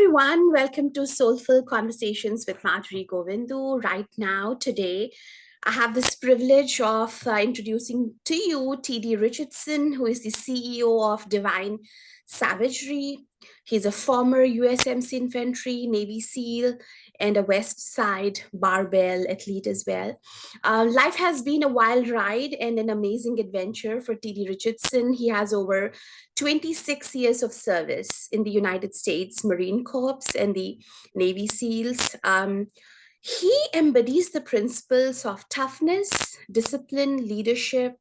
everyone, welcome to Soulful Conversations with Madhuri Govindu. Right now, today, I have this privilege of introducing to you TD Richardson, who is the CEO of Divine Savagery. He's a former USMC Infantry, Navy SEAL, and a Westside Barbell athlete as well. Life has been a wild ride and an amazing adventure for TD Richardson. He has over 26 years of service in the United States Marine Corps and the Navy SEALs. He embodies the principles of toughness, discipline, leadership,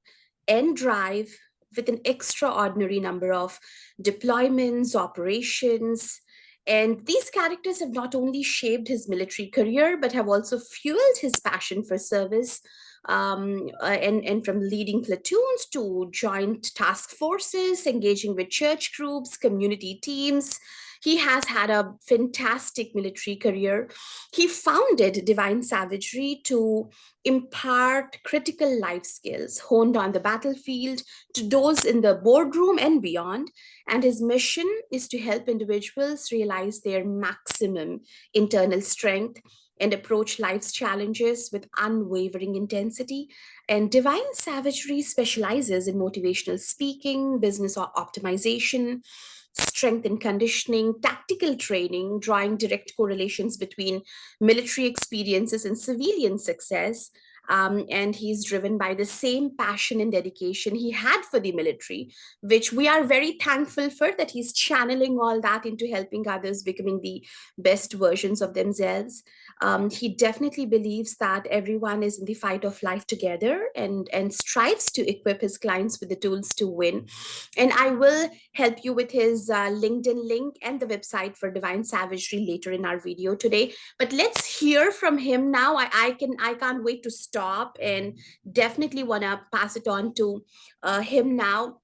and drive with an extraordinary number of deployments, operations. And these characters have not only shaped his military career, but have also fueled his passion for service, and from leading platoons to joint task forces, engaging with church groups, community teams. He has had a fantastic military career. He founded Divine Savagery to impart critical life skills honed on the battlefield to those in the boardroom and beyond. And his mission is to help individuals realize their maximum internal strength and approach life's challenges with unwavering intensity. And Divine Savagery specializes in motivational speaking, business optimization, strength and conditioning, tactical training, drawing direct correlations between military experiences and civilian success. And he's driven by the same passion and dedication he had for the military, which we are very thankful for, that he's channeling all that into helping others becoming the best versions of themselves. He definitely believes that everyone is in the fight of life together, and strives to equip his clients with the tools to win. And I will help you with his LinkedIn link and the website for Divine Savagery later in our video today. But let's hear from him now. I can't wait to stop and definitely want to pass it on to him now.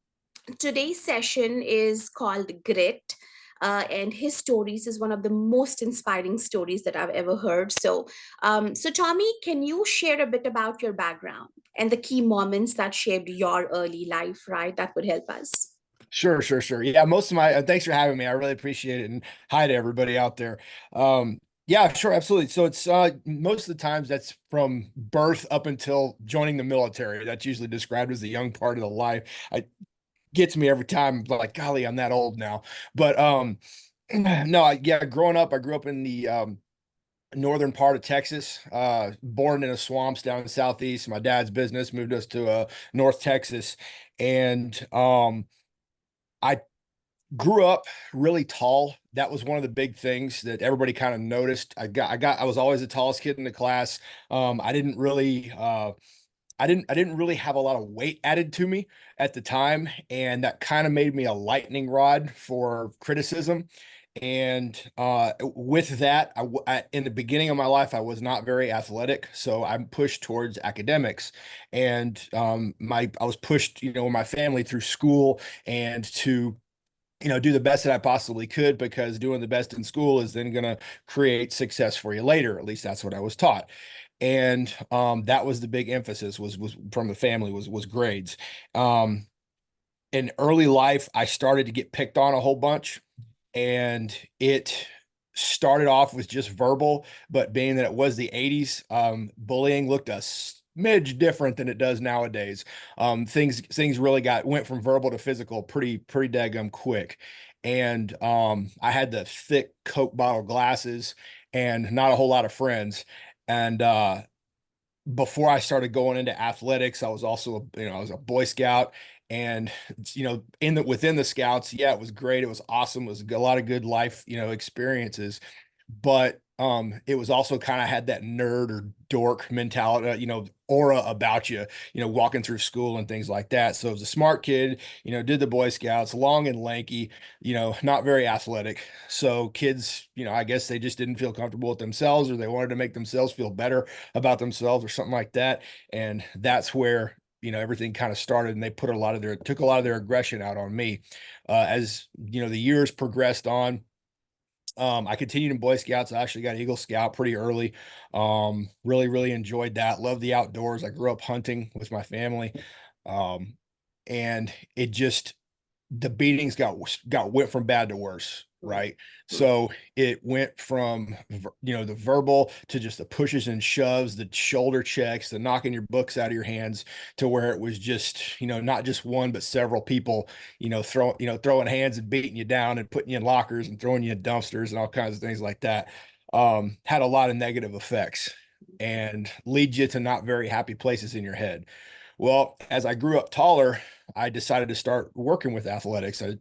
Today's session is called Grit. And his stories is one of the most inspiring stories that I've ever heard. So Tommy, can you share a bit about your background and the key moments that shaped your early life, right? That would help us. Sure. Yeah, most of my thanks for having me. I really appreciate it. And hi to everybody out there. Yeah, sure, absolutely. So it's most of the times that's from birth up until joining the military. That's usually described as the young part of the life. It gets me every time, like, golly, I'm that old now. But no, yeah, growing up, I grew up in the northern part of Texas, born in the swamps down in the southeast. My dad's business moved us to North Texas. And I grew up really tall. That was one of the big things that everybody kind of noticed. I was always the tallest kid in the class. I didn't really, I didn't really have a lot of weight added to me at the time, and that kind of made me a lightning rod for criticism. And with that, in the beginning of my life, I was not very athletic, so I'm pushed towards academics, and I was pushed, in my family through school and to do the best that I possibly could, because doing the best in school is then going to create success for you later. At least that's what I was taught. And that was the big emphasis was from the family was grades. Um, in early life, I started to get picked on a whole bunch, and it started off with just verbal, but being that it was the 80s, bullying looked a smidge different than it does nowadays. Things really went from verbal to physical pretty daggum quick. And I had the thick Coke bottle glasses and not a whole lot of friends. And before I started going into athletics, I was also I was a Boy Scout. And within the scouts, yeah, it was great, it was awesome, it was a lot of good life experiences. But it was also kind of had that nerd or dork mentality, aura about you, walking through school and things like that. So it was a smart kid, did the Boy Scouts, long and lanky, not very athletic. So kids, I guess they just didn't feel comfortable with themselves, or they wanted to make themselves feel better about themselves or something like that. And that's where everything kind of started, and they took a lot of their aggression out on me. As the years progressed on, I continued in Boy Scouts. I actually got Eagle Scout pretty early. Really enjoyed that. Loved the outdoors. I grew up hunting with my family. And it just the beatings went from bad to worse, right? Mm. So it went from the verbal to just the pushes and shoves, the shoulder checks, the knocking your books out of your hands, to where it was just, not just one but several people, throwing hands and beating you down and putting you in lockers and throwing you in dumpsters and all kinds of things like that. Had a lot of negative effects and lead you to not very happy places in your head. Well, as I grew up taller, I decided to start working with athletics. I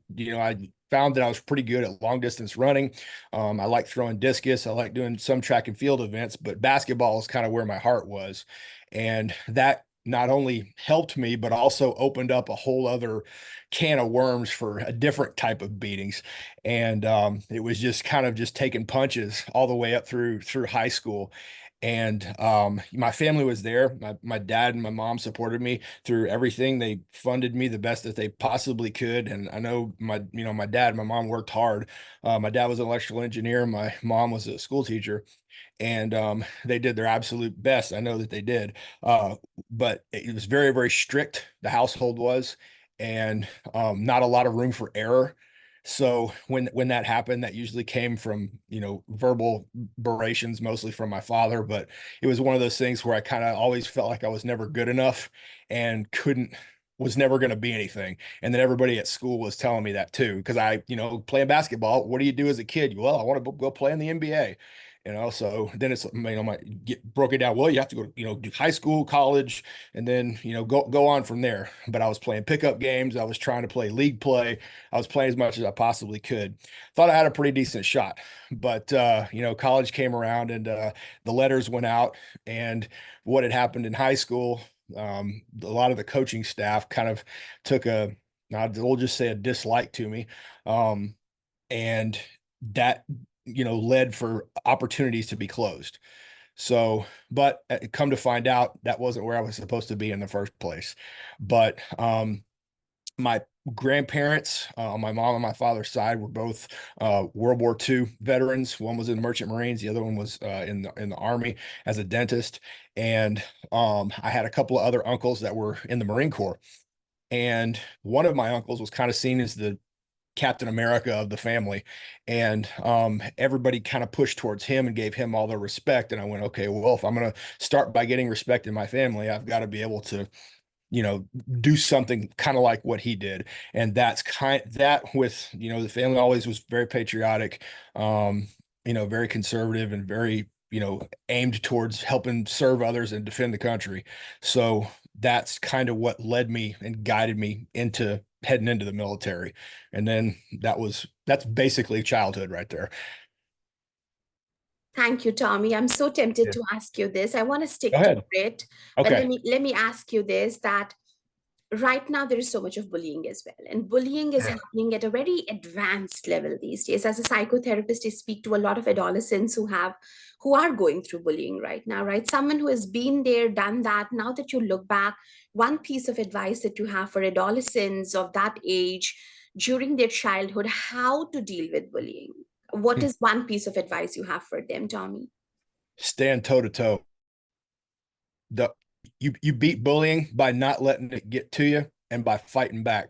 found that I was pretty good at long distance running. I like throwing discus. I like doing some track and field events, but basketball is kind of where my heart was. And that not only helped me, but also opened up a whole other can of worms for a different type of beatings. And it was just kind of just taking punches all the way up through high school. And my family was there. My dad and my mom supported me through everything. They funded me the best that they possibly could. And I know my dad and my mom worked hard. My dad was an electrical engineer. My mom was a school teacher, and they did their absolute best. I know that they did. Uh, but it was very, very strict. The household was, and not a lot of room for error. So when that happened, that usually came from, verbal berations, mostly from my father. But it was one of those things where I kind of always felt like I was never good enough and was never going to be anything. And then everybody at school was telling me that too, because playing basketball, what do you do as a kid? Well, I want to go play in the NBA. So then it's, might get broken down. Well, you have to go, do high school, college, and then, go on from there. But I was playing pickup games. I was trying to play league play. I was playing as much as I possibly could. Thought I had a pretty decent shot, but college came around, and the letters went out, and what had happened in high school, a lot of the coaching staff kind of took we'll just say a dislike to me. Um, and that, led for opportunities to be closed. So, but come to find out, that wasn't where I was supposed to be in the first place. But my grandparents, on my mom and my father's side, were both World War II veterans. One was in the Merchant Marines, the other one was in the Army as a dentist. And I had a couple of other uncles that were in the Marine Corps. And one of my uncles was kind of seen as the Captain America of the family. And everybody kind of pushed towards him and gave him all the respect. And I went, okay, well, if I'm going to start by getting respect in my family, I've got to be able to, do something kind of like what he did. And that with, the family always was very patriotic, very conservative and very, aimed towards helping serve others and defend the country. So that's kind of what led me and guided me into heading into the military. And then that's basically childhood right there. Thank you, Tommy. I'm so tempted Yeah. to ask you this. I want to Go stick to ahead. it, but let Okay. me ask you this, that right now there is so much of bullying as well, and bullying is Yeah. happening at a very advanced level these days. As a psychotherapist, I speak to a lot of adolescents who are going through bullying right now, right? Someone who has been there, done that. Now that you look back, one piece of advice that you have for adolescents of that age during their childhood, how to deal with bullying, what Hmm. is one piece of advice you have for them, Tommy? Stand toe to toe. The you beat bullying by not letting it get to you and by fighting back.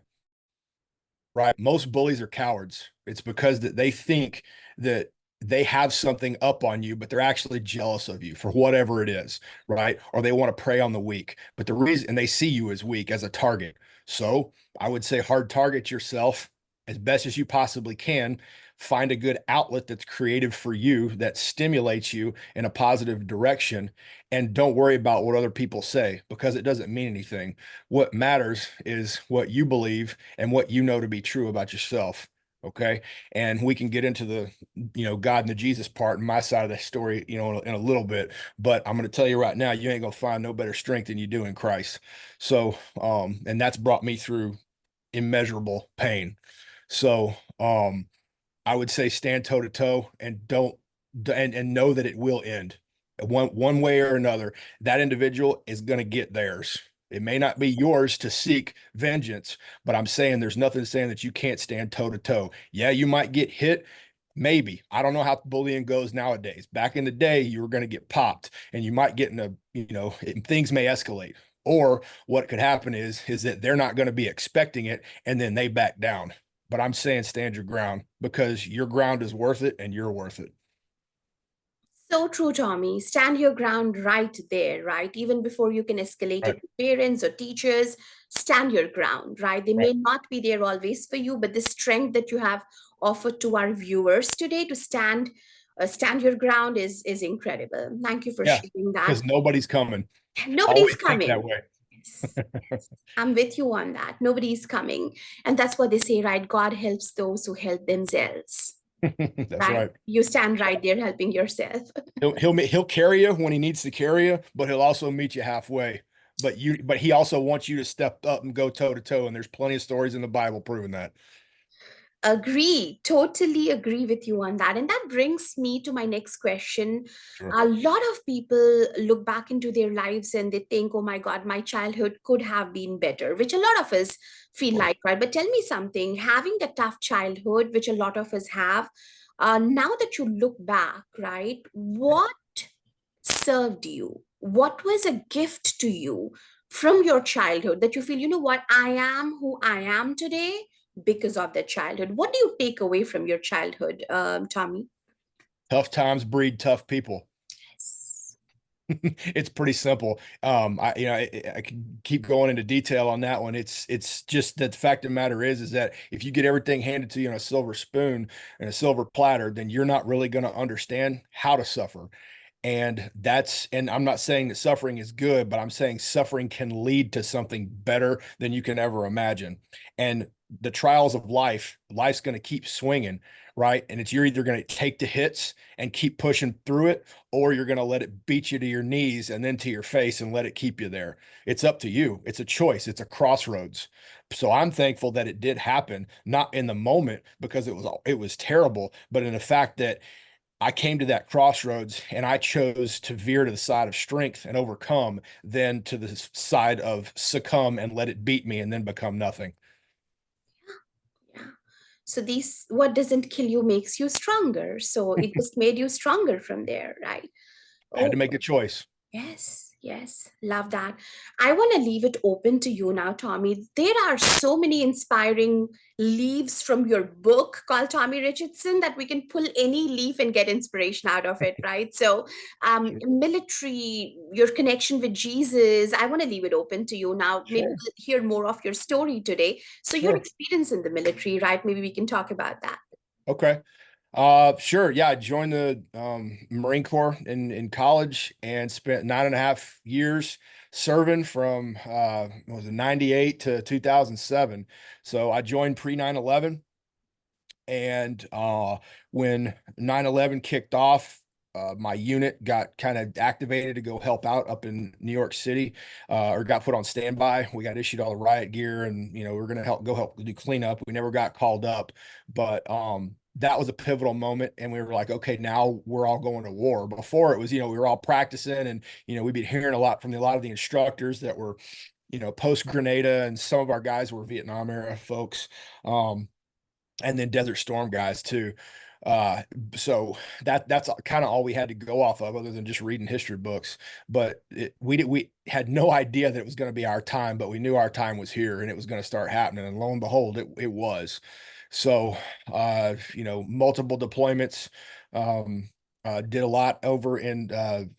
Right. Most bullies are cowards. It's because that they think that they have something up on you, but they're actually jealous of you for whatever it is, right? Or they want to prey on the weak. But the reason, and they see you as weak, as a target. So I would say hard target yourself as best as you possibly can. Find a good outlet that's creative for you, that stimulates you in a positive direction, and don't worry about what other people say, because it doesn't mean anything. What matters is what you believe and what you know to be true about yourself. Okay. And we can get into the, God and the Jesus part and my side of the story, in a little bit. But I'm going to tell you right now, you ain't going to find no better strength than you do in Christ. So, and that's brought me through immeasurable pain. So, I would say stand toe to toe and don't and know that it will end one way or another. That individual is going to get theirs. It may not be yours to seek vengeance, but I'm saying there's nothing saying that you can't stand toe to toe. Yeah, you might get hit. Maybe. I don't know how bullying goes nowadays. Back in the day, you were going to get popped and you might get in things may escalate. Or what could happen is that they're not going to be expecting it and then they back down. But I'm saying stand your ground because your ground is worth it and you're worth it. So true, Tommy. Stand your ground right there, right? Even before you can escalate Right. it to parents or teachers, stand your ground, right? They Right. may not be there always for you, but the strength that you have offered to our viewers today to stand your ground is incredible. Thank you for Yeah. sharing that. Because nobody's coming. Nobody's Always think that coming. way. Yes, yes. I'm with you on that. Nobody's coming. And that's what they say, right? God helps those who help themselves, That's right? right. You stand right there helping yourself. He'll carry you when he needs to carry you, but he'll also meet you halfway. But he also wants you to step up and go toe to toe. And there's plenty of stories in the Bible proving that. Agree, totally agree with you on that. And that brings me to my next question. Sure. A lot of people look back into their lives and they think, oh my God, my childhood could have been better, which a lot of us Of feel course. like, right? But tell me something, having the tough childhood, which a lot of us have, now that you look back, right, what served you? What was a gift to you from your childhood that you feel, you know what, I am who I am today because of that childhood? What do you take away from your childhood, Tommy? Tough times breed tough people. Yes. It's pretty simple. I can keep going into detail on that one. It's just that the fact of the matter is that if you get everything handed to you on a silver spoon and a silver platter, then you're not really going to understand how to suffer. And I'm not saying that suffering is good, but I'm saying suffering can lead to something better than you can ever imagine. And the trials of life's going to keep swinging, right? And you're either going to take the hits and keep pushing through it, or you're going to let it beat you to your knees and then to your face and let it keep you there. It's up to you. It's a choice. It's a crossroads. So I'm thankful that it did happen, not in the moment because it was terrible, but in the fact that I came to that crossroads and I chose to veer to the side of strength and overcome than to the side of succumb and let it beat me and then become nothing. Yeah. So these, what doesn't kill you makes you stronger. So it just made you stronger from there, right? I had Oh, to make a choice. yes, yes, love that. I want to leave it open to you now, Tommy. There are so many inspiring leaves from your book called Tommy Richardson that we can pull any leaf and get inspiration out of it, right? So, Sure. military, your connection with Jesus, I want to leave it open to you now. Maybe Sure. we'll hear more of your story today. So, your Sure. experience in the military, right? Maybe we can talk about that. Okay. Sure. Yeah, I joined the Marine Corps in college and spent 9.5 years serving from what was it, 98 to 2007. So I joined pre 9/11. And when 9/11 kicked off, my unit got kind of activated to go help out up in New York City, or got put on standby. We got issued all the riot gear, and we were going to help do cleanup. We never got called up, but that was a pivotal moment, and we were like, okay, now we're all going to war. Before it was, we were all practicing, and we'd been hearing a lot from a lot of the instructors that were, post Grenada, and some of our guys were Vietnam era folks. And then Desert Storm guys too. Uh, so that's kind of all we had to go off of, other than just reading history books. But we had no idea that it was going to be our time, but we knew our time was here and it was going to start happening. And lo and behold, it was. So multiple deployments. Did a lot over in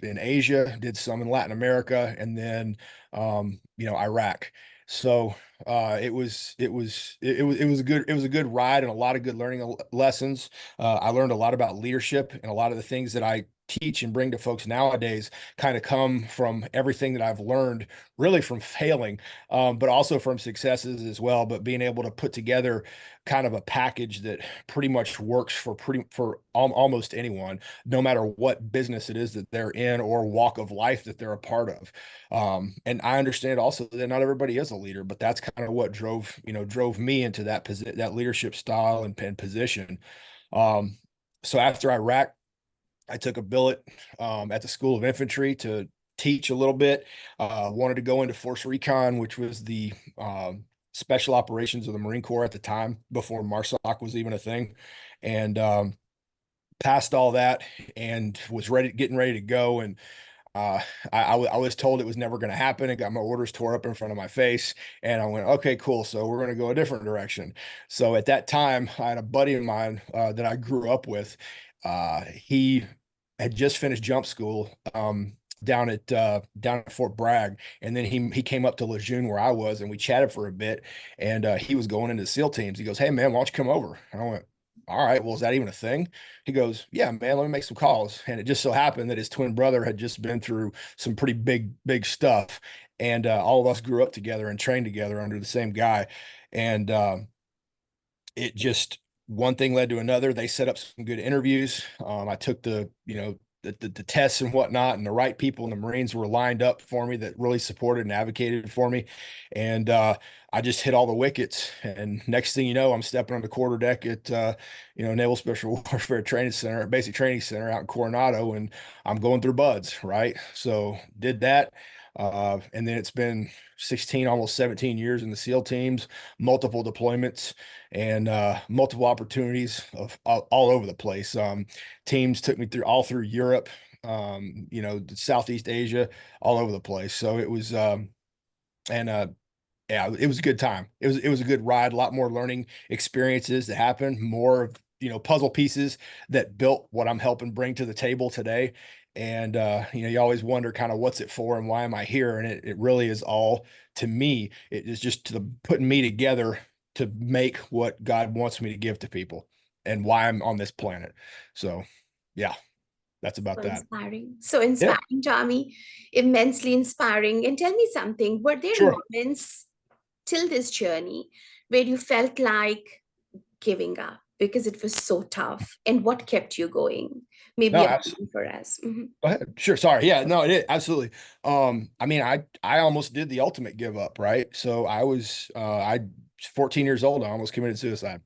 Asia, did some in Latin America, and then Iraq. So it was a good ride and a lot of good learning lessons. I learned a lot about leadership, and a lot of the things that I teach and bring to folks nowadays kind of come from everything that I've learned, really from failing, but also from successes as well. But being able to put together kind of a package that pretty much works for almost anyone, no matter what business it is that they're in or walk of life that they're a part of. And I understand also that not everybody is a leader, but that's kind of what drove me into that leadership style and position. Um, so after Iraq, I took a billet at the School of Infantry to teach a little bit. Wanted to go into Force Recon, which was the special operations of the Marine Corps at the time, before MARSOC was even a thing, and passed all that and was getting ready to go. And I was told it was never going to happen. And got my orders tore up in front of my face. And I went, okay, cool. So we're going to go a different direction. So at that time, I had a buddy of mine that I grew up with. He had just finished jump school down at Fort Bragg, and then he came up to Lejeune where I was, and we chatted for a bit. And he was going into SEAL teams. He goes, "Hey man, why don't you come over?" And I went, "All right, well, is that even a thing?" He goes, "Yeah, man, let me make some calls." And it just so happened that his twin brother had just been through some pretty big stuff. And all of us grew up together and trained together under the same guy. And it just one thing led to another. They set up some good interviews. I took the tests and whatnot, and the right people in the Marines were lined up for me that really supported and advocated for me. And I just hit all the wickets. And next thing you know, I'm stepping on the quarter deck at Naval Special Warfare Training Center, Basic Training Center out in Coronado, and I'm going through buds, right? So did that. And then it's been 16, almost 17 years in the SEAL teams, multiple deployments, and multiple opportunities of all over the place. Teams took me through Europe, Southeast Asia, all over the place. So it was, and yeah, it was a good time. It was a good ride. A lot more learning experiences that happened. More of puzzle pieces that built what I'm helping bring to the table today. And you always wonder kind of what's it for and why am I here? And it really is all to me. It is just putting me together to make what God wants me to give to people and why I'm on this planet. So, yeah, that's about So that. inspiring. So Yeah, inspiring, Tommy. Immensely inspiring. And tell me something, were there sure. moments till this journey where you felt like giving up because it was so tough? And what kept you going? No, Maybe a absolutely. lesson for us. Mhm. Go ahead. Sure. Sorry. Yeah, no, it is absolutely. I mean, I almost did the ultimate give up, right? So I was 14 years old. I almost committed suicide.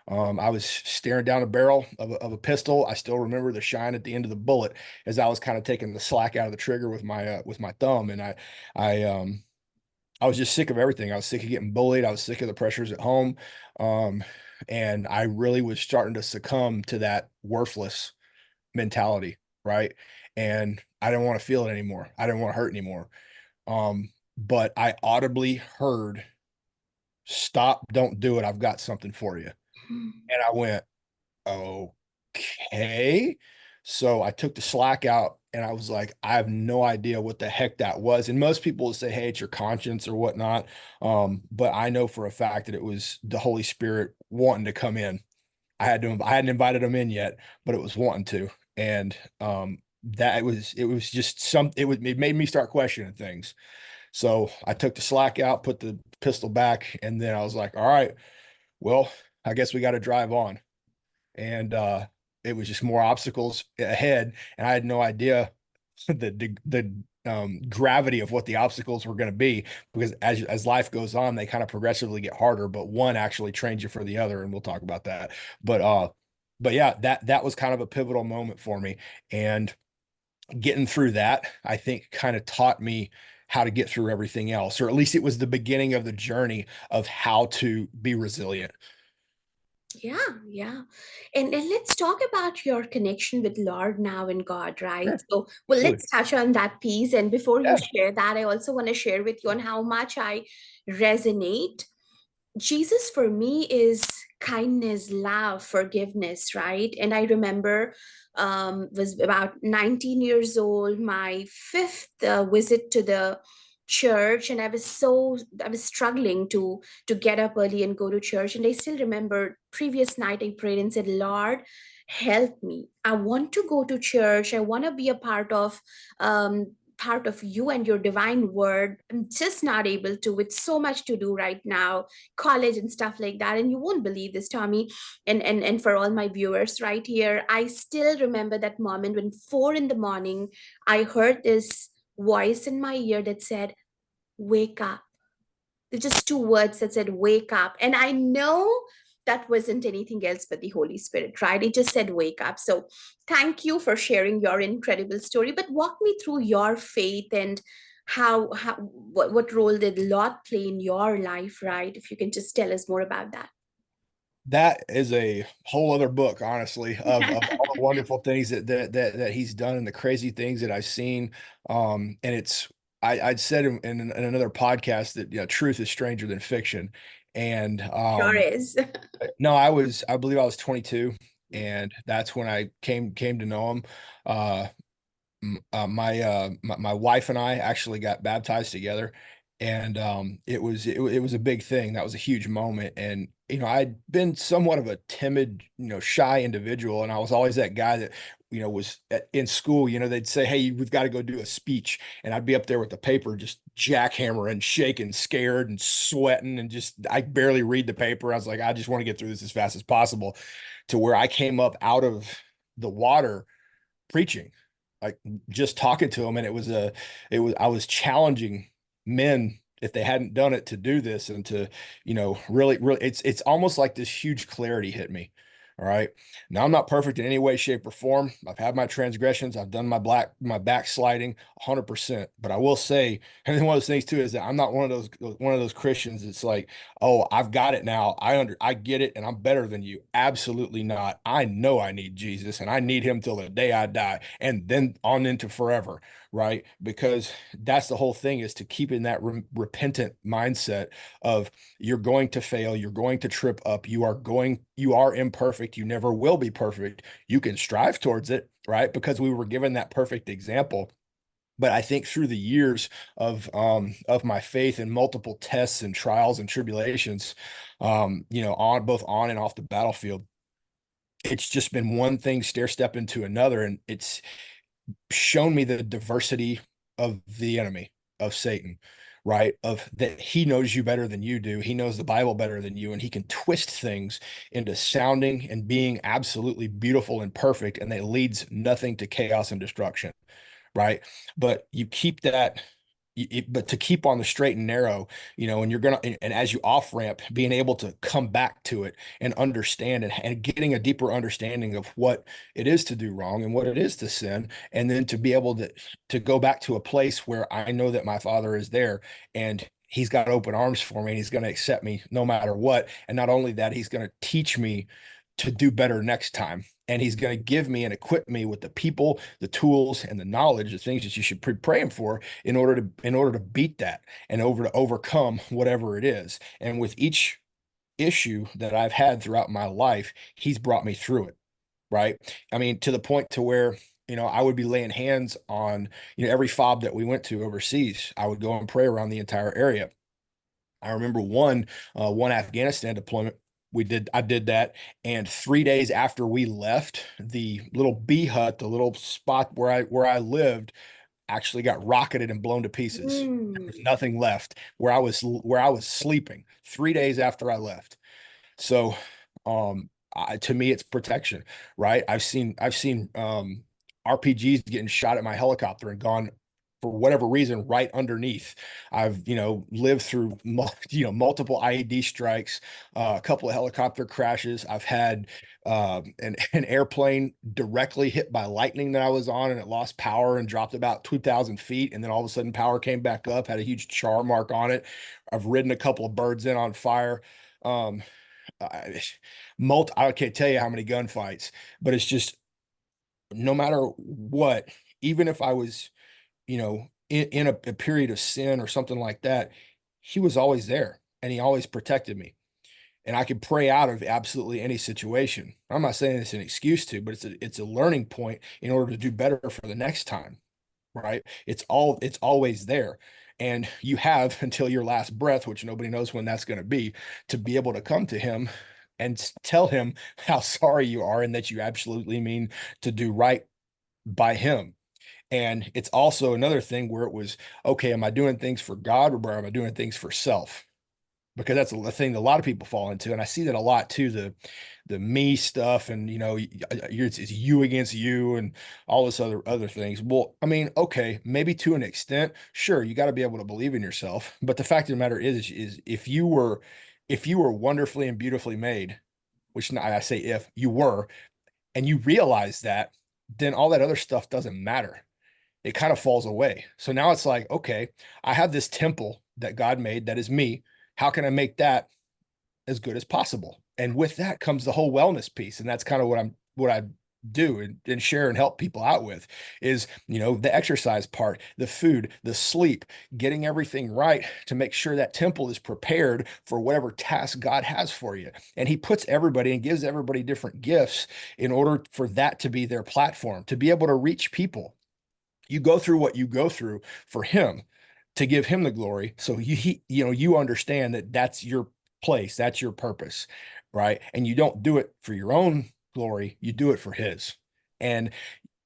I was staring down a barrel of a pistol. I still remember the shine at the end of the bullet as I was kind of taking the slack out of the trigger with my thumb. And I I was just sick of everything. I was sick of getting bullied. I was sick of the pressures at home. Um, and I really was starting to succumb to that worthless mentality, right? And I didn't want to feel it anymore. I didn't want to hurt anymore. But I audibly heard, "Stop, don't do it. I've got something for you." And I went, "Okay." So I took the slack out and I was like, I have no idea what the heck that was. And most people would say, "Hey, it's your conscience or whatnot." But I know for a fact that it was the Holy Spirit wanting to come in. I hadn't invited him in yet, but it was wanting to. And that it was just it made me start questioning things. So I took the slack out, put the pistol back, and then I was like, all right, well, I guess we got to drive on. And it was just more obstacles ahead, and I had no idea the gravity of what the obstacles were going to be, because as life goes on, they kind of progressively get harder, but one actually trains you for the other, and we'll talk about that. But yeah, that was kind of a pivotal moment for me, and getting through that, I think, kind of taught me how to get through everything else, or at least it was the beginning of the journey of how to be resilient. Yeah, yeah. And let's talk about your connection with Lord now and God, right? Yeah, So, well, absolutely. let's touch on that piece. And before you Yeah. share that, I also want to share with you on how much I resonate. Jesus for me is kindness, love, forgiveness, right? And I remember was about 19 years old, my fifth visit to the church, and I was struggling to get up early and go to church. And I still remember previous night I prayed and said, Lord, help me. I want to go to church. I want to be a part of you and your divine word. I'm just not able to, with so much to do right now, college and stuff like that. And you won't believe this, Tommy, and for all my viewers right here, I still remember that moment when 4 in the morning I heard this voice in my ear that said, wake up. There's just two words that said wake up. And I know that wasn't anything else but the Holy Spirit, right? It just said wake up. So thank you for sharing your incredible story. But walk me through your faith and what role did Lord play in your life, right? If you can just tell us more about that. That is a whole other book, honestly, of all the wonderful things that he's done and the crazy things that I've seen. And I'd said in another podcast that, truth is stranger than fiction. And Sure is. no, I believe I was 22, and that's when I came to know him. Uh, my wife and I actually got baptized together, and it was a big thing. That was a huge moment, and I'd been somewhat of a timid, shy individual, and I was always that guy that was in school. They'd say, "Hey, we've got to go do a speech," and I'd be up there with the paper, just jackhammering, shaking, scared, and sweating, and just I barely read the paper. I was like, I just want to get through this as fast as possible, to where I came up out of the water preaching, like just talking to him. And I was challenging men, if they hadn't done it, to do this, and to, really, it's almost like this huge clarity hit me. All right. Now, I'm not perfect in any way, shape, or form. I've had my transgressions. I've done my backsliding 100%. But I will say, and one of those things too is that I'm not one of those Christians. It's like, oh, I've got it now. I get it, and I'm better than you. Absolutely not. I know I need Jesus, and I need him till the day I die, and then on into forever, right? Because that's the whole thing, is to keep in that repentant mindset of, you're going to fail, you're going to trip up, you are imperfect, you never will be perfect. You can strive towards it, right? Because we were given that perfect example. But I think through the years of my faith, and multiple tests and trials and tribulations, on both on and off the battlefield, it's just been one thing stair step into another, and it's shown me the diversity of the enemy, of Satan, right? Of that he knows you better than you do. He knows the Bible better than you, and he can twist things into sounding and being absolutely beautiful and perfect, and that leads nothing to chaos and destruction, right? But you keep that, but to keep on the straight and narrow, and and as you off ramp, being able to come back to it and understand, and getting a deeper understanding of what it is to do wrong and what it is to sin, and then to be able to go back to a place where I know that my Father is there, and he's got open arms for me, and he's going to accept me no matter what. And not only that, he's going to teach me to do better next time. And he's going to give me and equip me with the people, the tools, and the knowledge, the things that you should be praying for, in order to beat that, and to overcome whatever it is. And with each issue that I've had throughout my life, he's brought me through it. Right. I mean, to the point to where, I would be laying hands on, every fob that we went to overseas. I would go and pray around the entire area. I remember one Afghanistan deployment. I did that. And 3 days after we left, the little bee hut, the little spot where I lived, actually got rocketed and blown to pieces. There was Mm. nothing left where I was sleeping 3 days after I left. So, to me, it's protection, right? I've seen RPGs getting shot at my helicopter and gone, for whatever reason, right underneath. I've, lived through multiple IED strikes, a couple of helicopter crashes. I've had an airplane directly hit by lightning that I was on, and it lost power and dropped about 2,000 feet, and then all of a sudden power came back up, had a huge char mark on it. I've ridden a couple of birds in on fire. I, I can't tell you how many gunfights, but it's just, no matter what, even if I was, in a period of sin or something like that, he was always there, and he always protected me. And I could pray out of absolutely any situation. I'm not saying it's an excuse to, but it's a learning point in order to do better for the next time, right? It's always there. And you have until your last breath, which nobody knows when that's going to be able to come to him and tell him how sorry you are, and that you absolutely mean to do right by him. And it's also another thing where it was, okay, am I doing things for God, or am I doing things for self? Because that's a thing that a lot of people fall into. And I see that a lot too, the me stuff, and it's you against you, and all this other things. Well, I mean, okay, maybe to an extent, sure, you got to be able to believe in yourself. But the fact of the matter is if you were wonderfully and beautifully made, which I say if you were, and you realize that, then all that other stuff doesn't matter. It kind of falls away. So now it's like, okay, I have this temple that God made that is me. How can I make that as good as possible? And with that comes the whole wellness piece. And that's kind of what I do and share and help people out with is, the exercise part, the food, the sleep, getting everything right to make sure that temple is prepared for whatever task God has for you. And he puts everybody and gives everybody different gifts in order for that to be their platform, to be able to reach people. You go through what you go through for him, to give him the glory. So you understand that that's your place, that's your purpose, right? And you don't do it for your own glory, you do it for his. And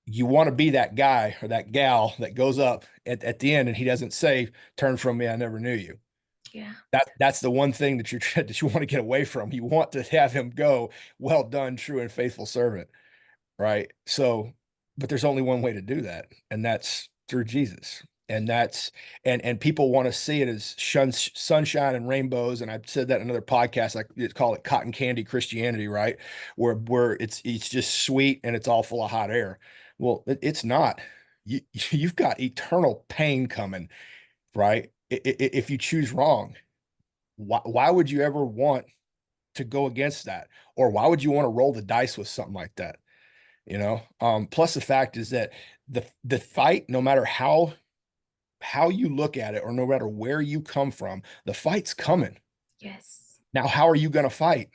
you want to be that guy or that gal that goes up at the end and he doesn't say, "Turn from me, I never knew you." Yeah. That's the one thing that you want to get away from. You want to have him go, "Well done, true and faithful servant." Right? So, but there's only one way to do that, and that's through Jesus. And that's and people want to see it as sunshine and rainbows. And I've said that in another podcast, like it's call it cotton candy Christianity, right? Where it's just sweet and it's all full of hot air. Well, it's not. You've got eternal pain coming, right? If you choose wrong, why would you ever want to go against that? Or why would you want to roll the dice with something like that? Plus the fact is that the fight, no matter how you look at it or no matter where you come from, the fight's coming. Yes. Now, how are you going to fight?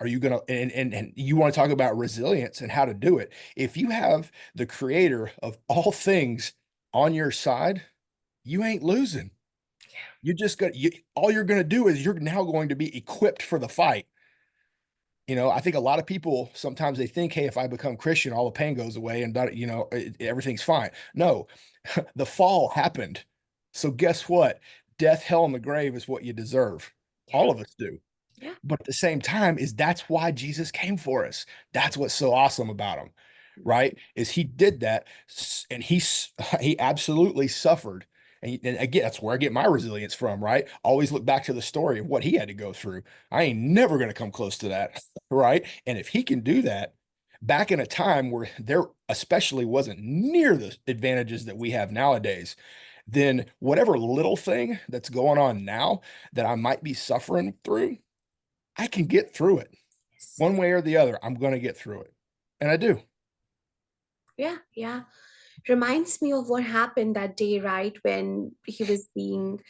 Are you going to, and you want to talk about resilience and how to do it? If you have the creator of all things on your side, you ain't losing. You just got all you're going to do is you're now going to be equipped for the fight. I think a lot of people sometimes they think, hey, if I become Christian, all the pain goes away and everything's fine. No, the fall happened. So guess what? Death, hell, and the grave is what you deserve. Yeah. All of us do. Yeah. But at the same time, that's why Jesus came for us. That's what's so awesome about him, right? Is he did that and he absolutely suffered. And again, that's where I get my resilience from, right? Always look back to the story of what he had to go through. I ain't never going to come close to that, right? And if he can do that back in a time where there especially wasn't near the advantages that we have nowadays, then whatever little thing that's going on now that I might be suffering through, I can get through it Yes. one way or the other. I'm going to get through it. And I do. Yeah. Yeah. Reminds me of what happened that day, right? When he was being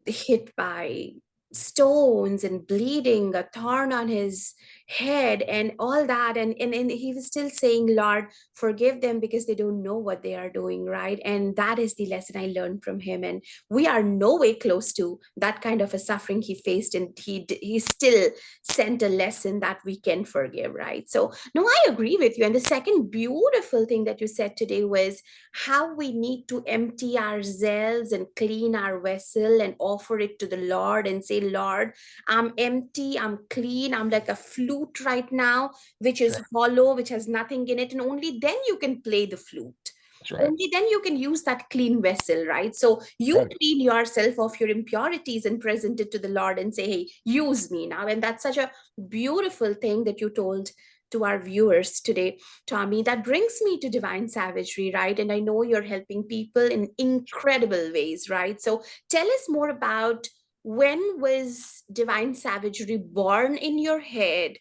hit by stones and bleeding, a thorn on his head and all that, and he was still saying, Lord, forgive them because they don't know what they are doing, right? And that is the lesson I learned from him. And we are no way close to that kind of a suffering he faced, and he still sent a lesson that we can forgive, right? So no, I agree with you. And the second beautiful thing that you said today was how we need to empty ourselves and clean our vessel and offer it to the Lord and say, Lord, I'm empty, I'm clean, I'm like a flute right now, which is Sure. hollow, which has nothing in it. And only then you can play the flute. That's right. Only then you can use that clean vessel, right? So you Right. clean yourself of your impurities and present it to the Lord and say, hey, use me now. And that's such a beautiful thing that you told to our viewers today, Tommy. That brings me to divine savagery, right? And I know you're helping people in incredible ways, right? So tell us more about, when was divine savagery born in your head?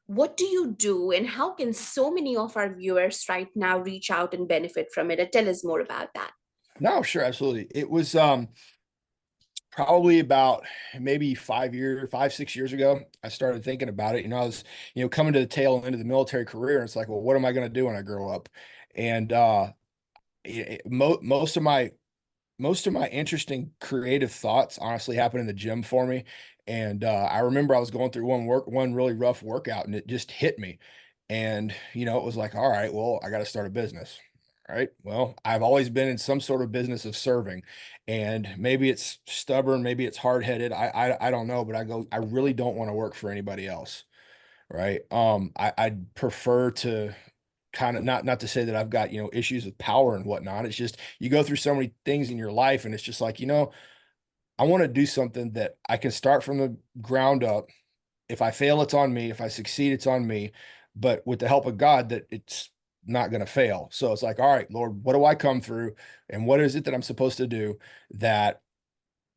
What do you do, and how can so many of our viewers right now reach out and benefit from it? And tell us more about that. No, sure, absolutely. It was probably about maybe 5, 6 years ago, I started thinking about it. I was, coming to the tail end of the military career, and it's like, well, what am I going to do when I grow up? And most of my interesting creative thoughts honestly happened in the gym for me. And I remember I was going through one really rough workout, and it just hit me. And it was like, all right, well, I got to start a business. All right. Well, I've always been in some sort of business of serving, and maybe it's stubborn, maybe it's hard headed. I don't know, but I really don't want to work for anybody else. Right. I'd prefer to kind of not to say that I've got, issues with power and whatnot. It's just you go through so many things in your life, and it's just like, I want to do something that I can start from the ground up. If I fail, it's on me. If I succeed, it's on me. But with the help of God, that it's not going to fail. So it's like, all right, Lord, what do I come through? And what is it that I'm supposed to do that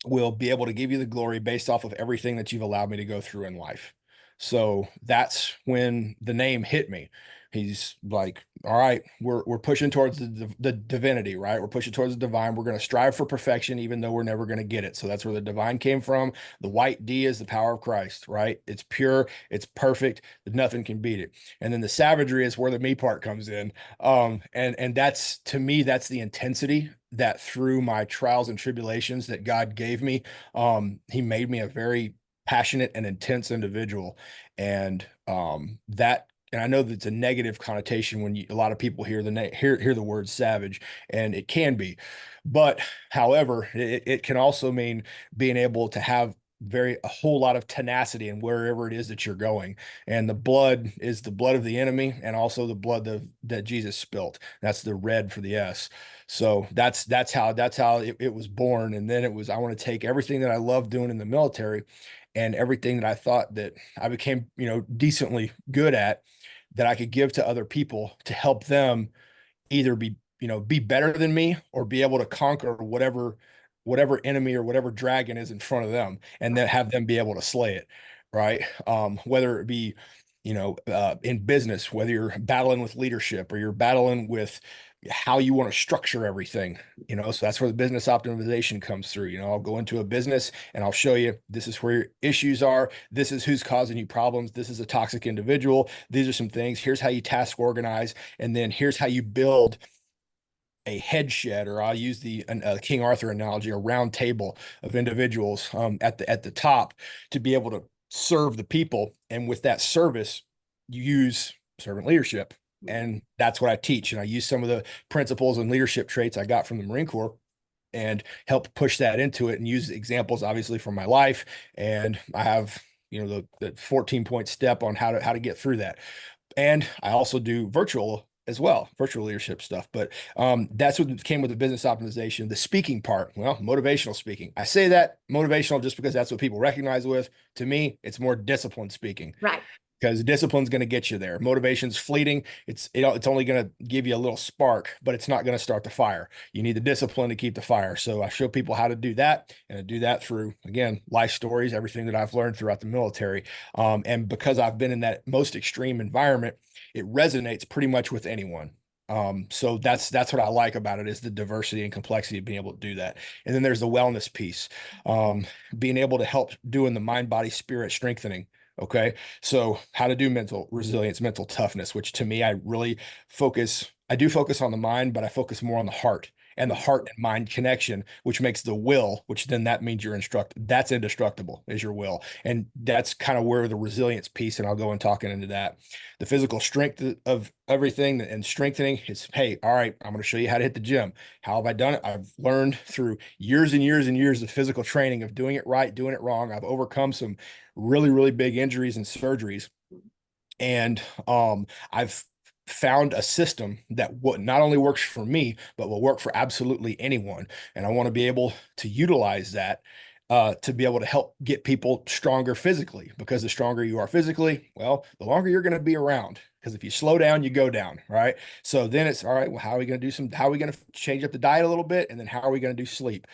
will be able to give you the glory based off of everything that you've allowed me to go through in life? So that's when the name hit me. He's like, all right, we're pushing towards the divinity, right? We're pushing towards the divine. We're going to strive for perfection, even though we're never going to get it. So that's where the divine came from. The white D is the power of Christ, right? It's pure, it's perfect, nothing can beat it. And then the savagery is where the me part comes in. And that's, to me, that's the intensity that through my trials and tribulations that God gave me. He made me a very passionate and intense individual. And that, and I know that's a negative connotation when a lot of people hear hear the word savage, and it can be. But however, it can also mean being able to have a whole lot of tenacity in wherever it is that you're going. And the blood is the blood of the enemy, and also the blood that Jesus spilt. That's the red for the S. So that's how it was born. And then it was, I want to take everything that I loved doing in the military and everything that I thought that I became, decently good at, that I could give to other people to help them either be better than me, or be able to conquer whatever enemy or whatever dragon is in front of them, and then have them be able to slay it. Right. Whether it be, in business, whether you're battling with leadership or you're battling with how you want to structure everything, so that's where the business optimization comes through. I'll go into a business and I'll show you, this is where your issues are. This is who's causing you problems. This is a toxic individual. These are some things. Here's how you task organize. And then here's how you build a head shed, or I'll use the King Arthur analogy, a round table of individuals at the top, to be able to serve the people. And with that service, you use servant leadership. And that's what I teach. And I use some of the principles and leadership traits I got from the Marine Corps and help push that into it, and use examples obviously from my life. And I have, the 14-point step on how to get through that. And I also do virtual as well, virtual leadership stuff. But that's what came with the business optimization. The speaking part, well, motivational speaking. I say that motivational just because that's what people recognize with. To me, it's more disciplined speaking. Right. Because discipline's going to get you there. Motivation's fleeting. It's only going to give you a little spark, but it's not going to start the fire. You need the discipline to keep the fire. So I show people how to do that, and I do that through, again, life stories, everything that I've learned throughout the military. And because I've been in that most extreme environment, it resonates pretty much with anyone. So that's what I like about it, is the diversity and complexity of being able to do that. And then there's the wellness piece, being able to help doing the mind, body, spirit strengthening. Okay. So how to do mental resilience, mental toughness, which to me, I do focus on the mind, but I focus more on the heart, and the heart and mind connection, which makes the will, which then that means that's indestructible, is your will. And that's kind of where the resilience piece, and I'll go and talking into that. The physical strength of everything and strengthening is, hey, all right, I'm going to show you how to hit the gym. How have I done it? I've learned through years and years and years of physical training, of doing it right, doing it wrong. I've overcome some really, really big injuries and surgeries. And I've found a system that not only works for me, but will work for absolutely anyone. And I want to be able to utilize that to be able to help get people stronger physically, because the stronger you are physically, well, the longer you're going to be around. Because if you slow down, you go down, right? So then it's all right. Well, how are we going to change up the diet a little bit? And then how are we going to do sleep?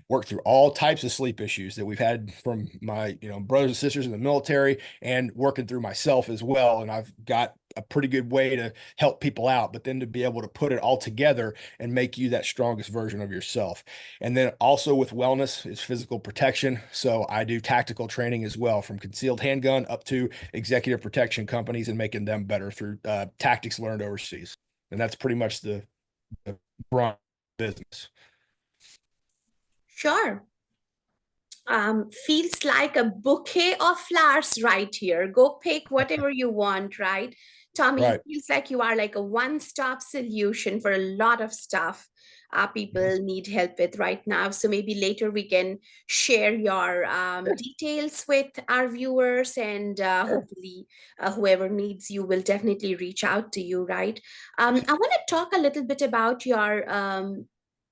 Worked through all types of sleep issues that we've had from my, brothers and sisters in the military, and working through myself as well. And I've got a pretty good way to help people out, but then to be able to put it all together and make you that strongest version of yourself. And then also with wellness is physical protection. So I do tactical training as well, from concealed handgun up to executive protection companies, and making them better through tactics learned overseas. And that's pretty much the brunt business. Sure. Feels like a bouquet of flowers right here. Go pick whatever you want, right? Tommy, it Right. feels like you are like a one-stop solution for a lot of stuff people need help with right now. So maybe later we can share your details with our viewers, and Sure. hopefully whoever needs you will definitely reach out to you, right? I want to talk a little bit about your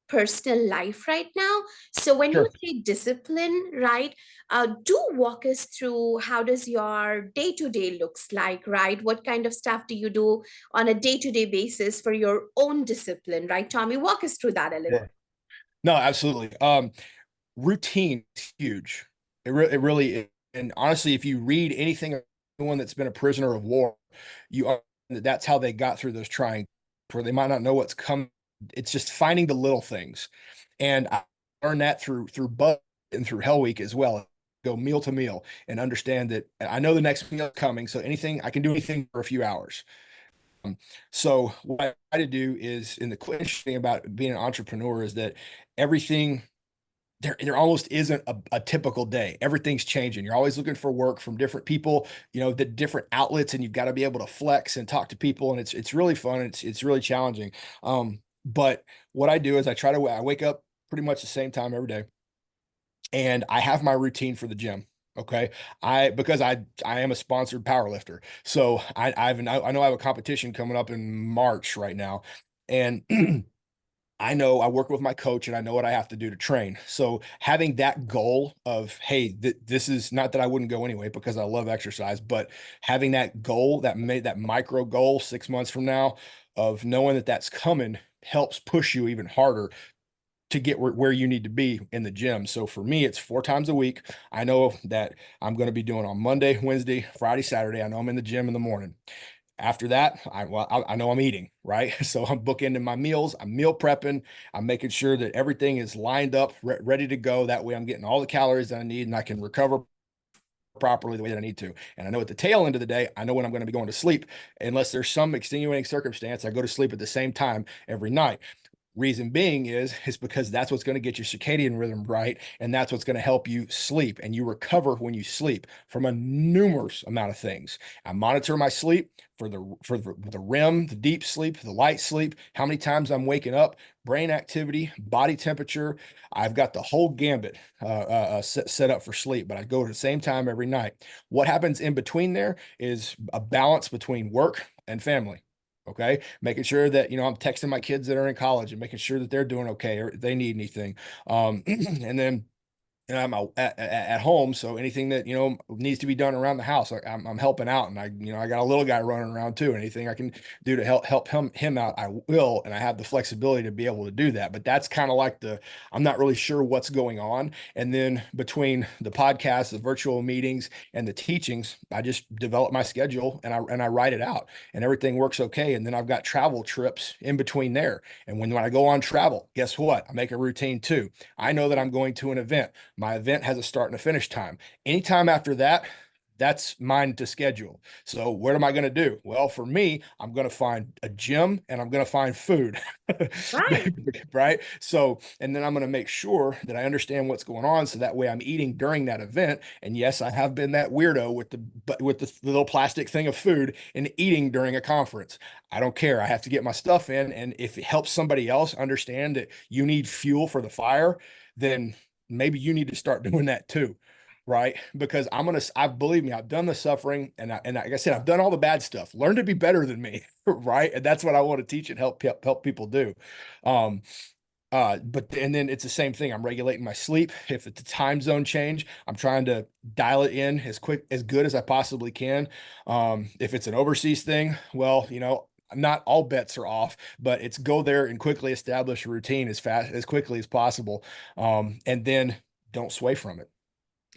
personal life right now. So when you Sure. say discipline, right, do walk us through how does your day-to-day looks like, right? What kind of stuff do you do on a day-to-day basis for your own discipline, right? Tommy, walk us through that a little. Yeah. No, absolutely. Routine is huge. It really is. And honestly, if you read anything anyone that's been a prisoner of war, you are that's how they got through those trying, where they might not know what's coming. It's just finding the little things. And I learned that through Bud and through Hell Week as well. Go meal to meal and understand that I know the next meal is coming. So anything I can do anything for a few hours. So what I try to do is, in the interesting thing about being an entrepreneur is that everything there almost isn't a typical day. Everything's changing. You're always looking for work from different people, the different outlets, and you've got to be able to flex and talk to people. And it's really fun. It's really challenging. But what I do is I wake up pretty much the same time every day, and I have my routine for the gym. Okay. Because I am a sponsored power lifter. So I know I have a competition coming up in March right now. And I know I work with my coach and I know what I have to do to train. So having that goal of, hey, this is not that I wouldn't go anyway because I love exercise, but having that goal, that micro goal 6 months from now, of knowing that that's coming, helps push you even harder to get where you need to be in the gym. So for me, it's 4 times a week. I know that I'm going to be doing on Monday, Wednesday, Friday, Saturday. I know I'm in the gym in the morning. After that, I know I'm eating, right? So I'm bookending my meals. I'm meal prepping. I'm making sure that everything is lined up, ready to go. That way I'm getting all the calories that I need and I can recover properly the way that I need to. And I know at the tail end of the day, I know when I'm going to be going to sleep. Unless there's some extenuating circumstance, I go to sleep at the same time every night. Reason being is because that's what's going to get your circadian rhythm right, and that's what's going to help you sleep, and you recover when you sleep from a numerous amount of things. I monitor my sleep for the REM, the deep sleep, the light sleep, how many times I'm waking up, brain activity, body temperature. I've got the whole gambit set up for sleep, but I go at the same time every night. What happens in between there is a balance between work and family. Okay. Making sure that, I'm texting my kids that are in college and making sure that they're doing okay or they need anything. And then I'm at home, so anything that needs to be done around the house, I'm helping out, and I got a little guy running around too. Anything I can do to help him out, I will, and I have the flexibility to be able to do that. But that's kind of like I'm not really sure what's going on. And then between the podcast, the virtual meetings, and the teachings, I just develop my schedule and I write it out, and everything works okay. And then I've got travel trips in between there, and when I go on travel, guess what? I make a routine too. I know that I'm going to an event. My event has a start and a finish time. Anytime after that, that's mine to schedule. So what am I going to do? Well, for me, I'm going to find a gym and I'm going to find food. Right. Right. So, and then I'm going to make sure that I understand what's going on. So that way I'm eating during that event. And yes, I have been that weirdo with the little plastic thing of food and eating during a conference. I don't care. I have to get my stuff in. And if it helps somebody else understand that you need fuel for the fire, then maybe you need to start doing that too, right? Because I believe me, I've done the suffering, and like I said, I've done all the bad stuff. Learn to be better than me, right? And that's what I want to teach and help people do. Um, and then it's the same thing. I'm regulating my sleep. If it's a time zone change, I'm trying to dial it in as good as I possibly can. If it's an overseas thing, well, not all bets are off, but it's go there and quickly establish a routine as quickly as possible. And then don't sway from it.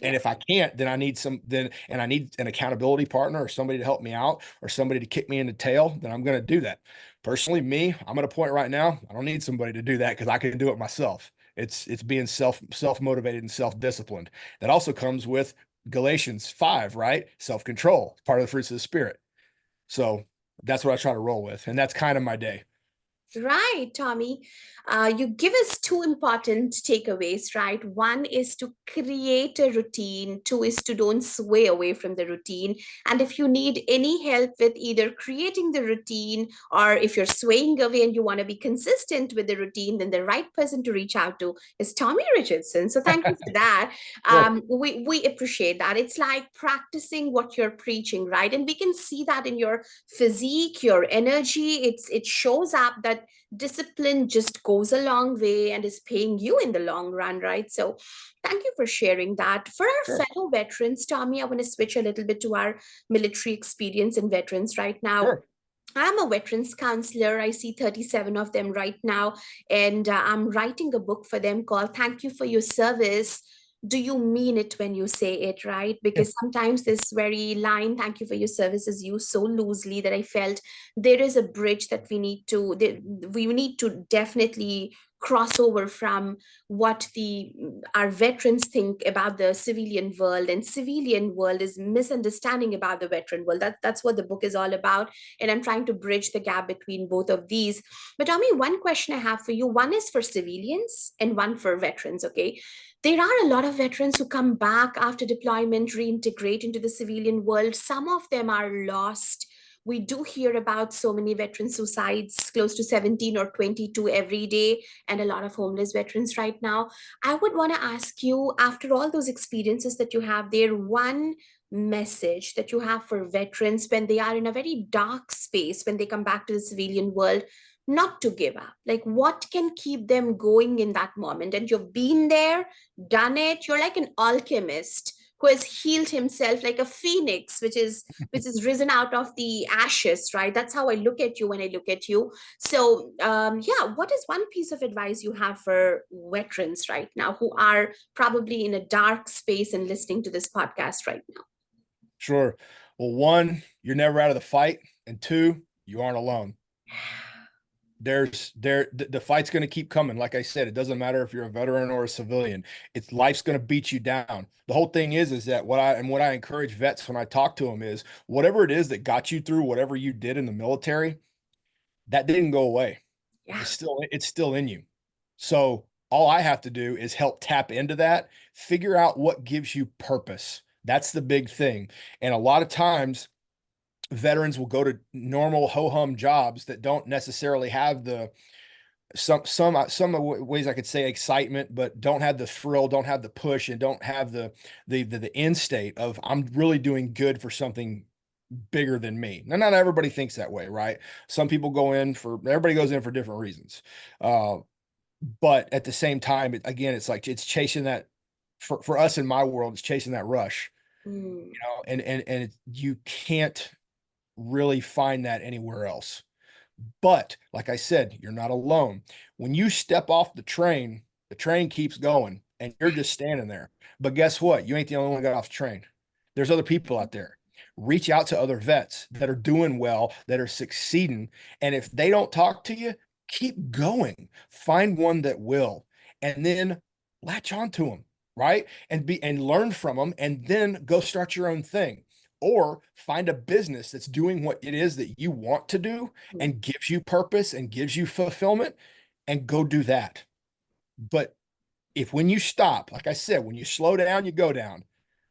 And Yeah. if I can't, then I need and I need an accountability partner or somebody to help me out or somebody to kick me in the tail, then I'm going to do that. Personally, I'm at a point right now, I don't need somebody to do that because I can do it myself. It's being self-motivated and self-disciplined. That also comes with Galatians 5, right? Self-control, part of the fruits of the spirit. So that's what I try to roll with. And that's kind of my day. Right, Tommy. You give us two important takeaways, right? One is to create a routine, two is to don't sway away from the routine. And if you need any help with either creating the routine or if you're swaying away and you want to be consistent with the routine, then the right person to reach out to is Tommy Richardson. So thank you for that. Sure. We appreciate that. It's like practicing what you're preaching, right? And we can see that in your physique, your energy. It shows up that discipline just goes a long way and is paying you in the long run, right? So thank you for sharing that. For our Sure. fellow veterans, Tommy, I want to switch a little bit to our military experience and veterans right now. Sure. I'm a veterans counselor. I see 37 of them right now, and I'm writing a book for them called Thank You for Your Service. do you mean it when you say it, right? Yeah. Because sometimes this very line, thank you for your service, is used so loosely that I felt there is a bridge that we need to definitely cross over from what the our veterans think about the civilian world, and civilian world is misunderstanding about the veteran world. That's what the book is all about, and I'm trying to bridge the gap between both of these. But Tommy, one question I have for you, one is for civilians and one for veterans, okay? There are a lot of veterans who come back after deployment, reintegrate into the civilian world. Some of them are lost. We do hear about so many veteran suicides, close to 17 or 22 every day, and a lot of homeless veterans right now. I would want to ask you, after all those experiences that you have there, one message that you have for veterans when they are in a very dark space, when they come back to the civilian world, not to give up. Like, what can keep them going in that moment? And you've been there, done it. You're like an alchemist who has healed himself like a phoenix, which is risen out of the ashes, right? That's how I look at you when I look at you. So yeah, what is one piece of advice you have for veterans right now who are probably in a dark space and listening to this podcast right now? Sure. Well, one, you're never out of the fight, and two, you aren't alone. The fight's going to keep coming. Like I said, it doesn't matter if you're a veteran or a civilian. It's life's going to beat you down. The whole thing is that what I encourage vets when I talk to them is whatever it is that got you through whatever you did in the military, that didn't go away. Yeah. It's still in you. So all I have to do is help tap into that, figure out what gives you purpose. That's the big thing. And a lot of times veterans will go to normal ho-hum jobs that don't necessarily have the some ways I could say excitement, but don't have the thrill, don't have the push, and don't have the end state of I'm really doing good for something bigger than me. Now, not everybody thinks that way, right? Some people everybody goes in for different reasons. But at the same time, again, it's like it's chasing that for us in my world, it's chasing that rush, Mm. and you can't really find that anywhere else. But like I said, you're not alone. When you step off the train keeps going and you're just standing there. But guess what? You ain't the only one that got off the train. There's other people out there. Reach out to other vets that are doing well, that are succeeding. And if they don't talk to you, keep going. Find one that will. And then latch on to them, right? And learn from them and then go start your own thing or find a business that's doing what it is that you want to do and gives you purpose and gives you fulfillment and go do that. But if when you stop, like I said, when you slow down, you go down.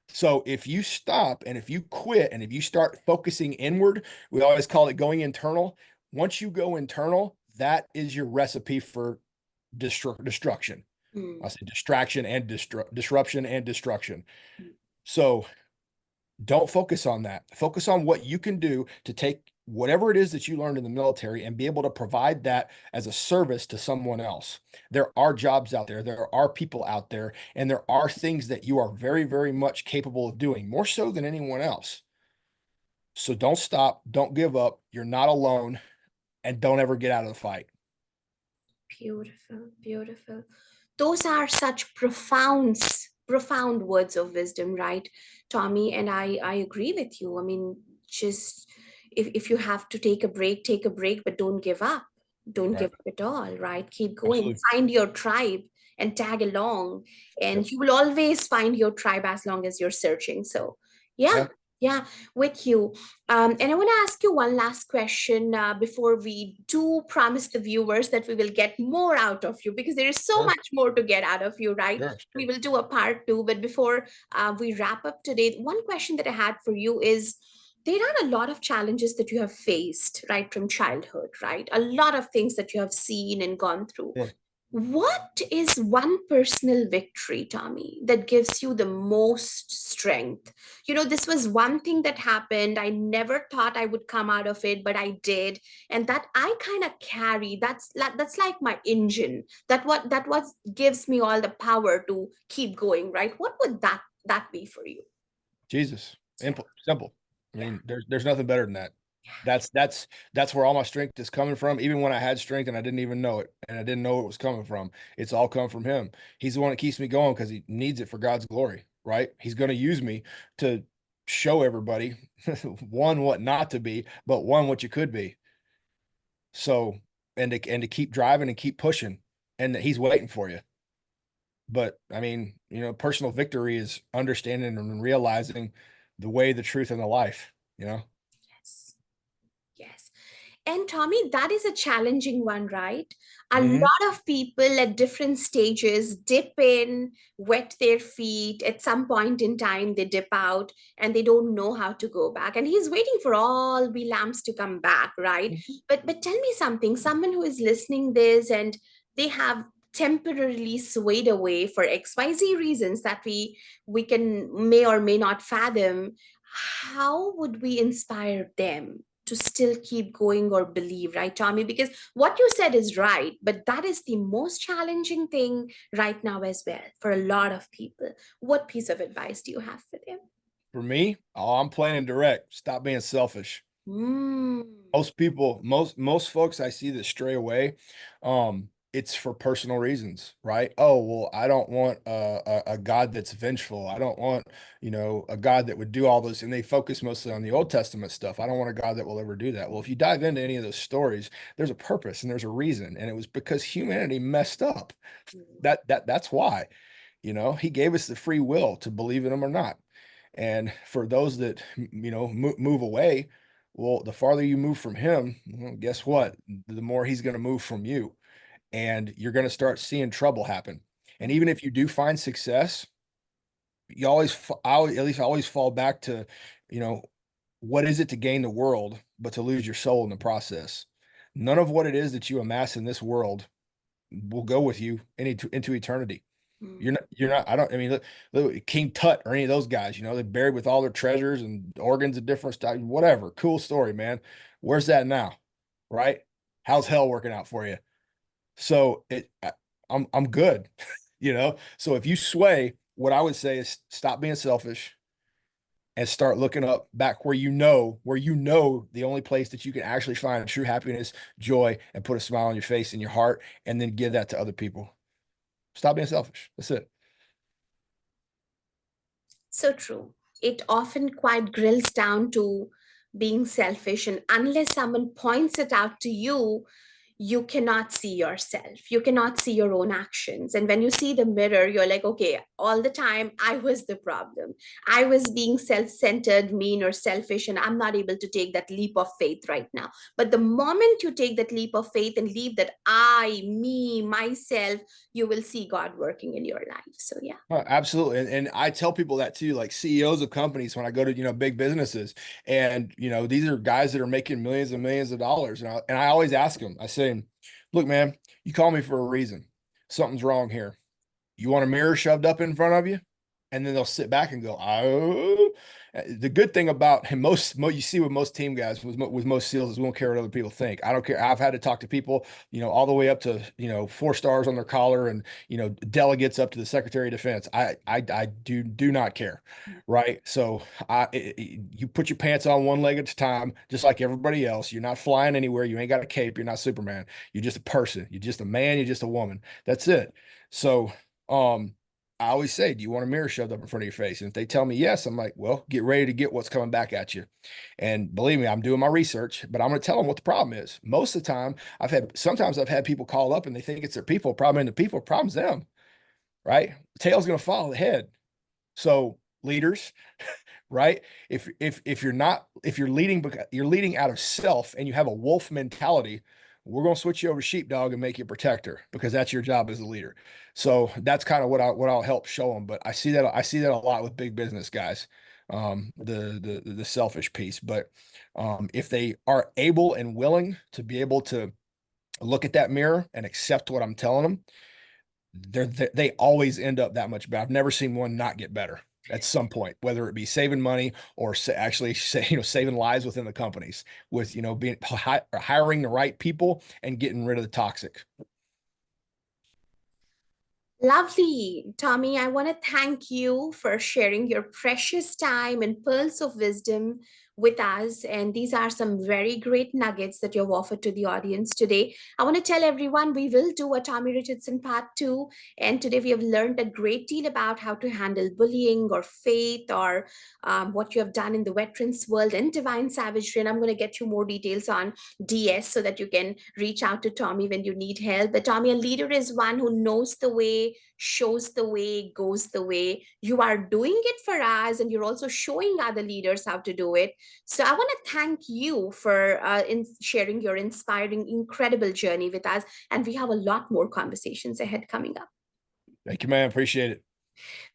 So if you stop and if you quit and if you start focusing inward, we always call it going internal. Once you go internal, that is your recipe for destruction. Mm. I say distraction and disruption and destruction. So don't focus on that. Focus on what you can do to take whatever it is that you learned in the military and be able to provide that as a service to someone else. There are jobs out there, there are people out there, and there are things that you are very, very much capable of doing, more so than anyone else. So don't stop, don't give up. You're not alone, and don't ever get out of the fight. Beautiful, beautiful. Those are such profound words of wisdom, right, Tommy? And I agree with you. I mean, just if you have to take a break, but don't give up. Don't Right. give up at all, right? Keep going. Absolutely. Find your tribe and tag along. Yep. And you will always find your tribe as long as you're searching. So yeah, Yeah. yeah, with you. And I want to ask you one last question before we do promise the viewers that we will get more out of you because there is so Sure. much more to get out of you, right? Sure. We Sure. will do a part two. But before we wrap up today, one question that I had for you is there are a lot of challenges that you have faced, right, from childhood, right? A lot of things that you have seen and gone through. Sure. What is one personal victory, Tommy, that gives you the most strength? You know, this was one thing that happened. I never thought I would come out of it, but I did. And that I kind of carry. That's like my engine. That what gives me all the power to keep going, right? What would that be for you? Jesus. Yeah, Simple. I yeah. mean, there's nothing better than that. That's where all my strength is coming from. Even when I had strength and I didn't even know it, and I didn't know it was coming from, it's all come from him. He's the one that keeps me going because he needs it for God's glory, right? He's going to use me to show everybody one, what not to be, but one, what you could be. So, and to keep driving and keep pushing, and that he's waiting for you. But I mean, personal victory is understanding and realizing the way, the truth, and the life. Yes. Yes. And Tommy, that is a challenging one, right? A Hmm. lot of people at different stages dip in, wet their feet. At some point in time, they dip out and they don't know how to go back. And he's waiting for all we lamps to come back, right? But tell me something, someone who is listening this and they have temporarily swayed away for XYZ reasons that we can may or may not fathom, how would we inspire them to still keep going or believe, right, Tommy? Because what you said is right, but that is the most challenging thing right now as well for a lot of people. What piece of advice do you have for them? For me, I'm playing direct. Stop being selfish. Mm. Most people, most folks I see that stray away, it's for personal reasons, right? Oh, well, I don't want a God that's vengeful. I don't want, a God that would do all those, and they focus mostly on the Old Testament stuff. I don't want a God that will ever do that. Well, if you dive into any of those stories, there's a purpose and there's a reason, and it was because humanity messed up. That's why. He gave us the free will to believe in him or not. And for those that, move away, well, the farther you move from him, well, guess what? The more he's going to move from you, and you're going to start seeing trouble happen. And even if you do find success, you always, at least I always fall back to, you know, what is it to gain the world, but to lose your soul in the process? None of what it is that you amass in this world will go with you into eternity. Mm. I don't, I mean, look, King Tut or any of those guys, they're buried with all their treasures and organs of different stuff, whatever. Cool story, man. Where's that now? Right? How's hell working out for you? So I'm good, So if you sway, what I would say is stop being selfish and start looking up back where the only place that you can actually find true happiness, joy, and put a smile on your face and your heart, and then give that to other people. Stop being selfish. That's it. So true. It often quite grills down to being selfish, and unless someone points it out to you, you cannot see yourself. You cannot see your own actions. And when you see the mirror, you're like, okay, all the time I was the problem. I was being self centered, mean, or selfish, and I'm not able to take that leap of faith right now. But the moment you take that leap of faith and leave that I, me, myself, you will see God working in your life. So, yeah. Oh, absolutely. And I tell people that too, like CEOs of companies when I go to, big businesses. And, these are guys that are making millions and millions of dollars. And I always ask them, I say, look, man, you call me for a reason. Something's wrong here. You want a mirror shoved up in front of you? And then they'll sit back and go, oh. The good thing about him, you see with most team guys, with most SEALs, is we don't care what other people think. I don't care. I've had to talk to people, all the way up to 4 stars on their collar, and delegates up to the Secretary of Defense. I do not care, right? So you put your pants on one leg at a time, just like everybody else. You're not flying anywhere. You ain't got a cape. You're not Superman. You're just a person. You're just a man. You're just a woman. That's it. So I always say, do you want a mirror shoved up in front of your face? And if they tell me yes, I'm like, well, get ready to get what's coming back at you. And believe me, I'm doing my research, but I'm going to tell them what the problem is. Most of the time, sometimes I've had people call up and they think it's their people problem, and the people problem's them, right? The tail's going to follow the head. So leaders, right? If you're leading, you're leading out of self and you have a wolf mentality, we're going to switch you over to sheepdog and make you a protector, because that's your job as a leader. So that's kind of what I'll help show them. But I see that a lot with big business guys, the selfish piece. But if they are able and willing to be able to look at that mirror and accept what I'm telling them, they always end up that much better. I've never seen one not get better at some point, whether it be saving money or actually saving lives within the companies with being hiring the right people and getting rid of the toxic. Lovely. Tommy, I want to thank you for sharing your precious time and pearls of wisdom with us. And these are some very great nuggets that you've offered to the audience today. I want to tell everyone we will do a Tommy Richardson part two. And today we have learned a great deal about how to handle bullying or faith or what you have done in the veterans world and divine savagery. And I'm going to get you more details on DS so that you can reach out to Tommy when you need help. But Tommy, a leader is one who knows the way, shows the way, goes the way. You are doing it for us, and you're also showing other leaders how to do it. So I want to thank you for sharing your inspiring, incredible journey with us. And we have a lot more conversations ahead coming up. Thank you, man. Appreciate it.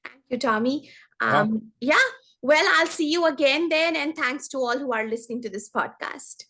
Thank you, Tommy. Huh? Yeah, well, I'll see you again then. And thanks to all who are listening to this podcast.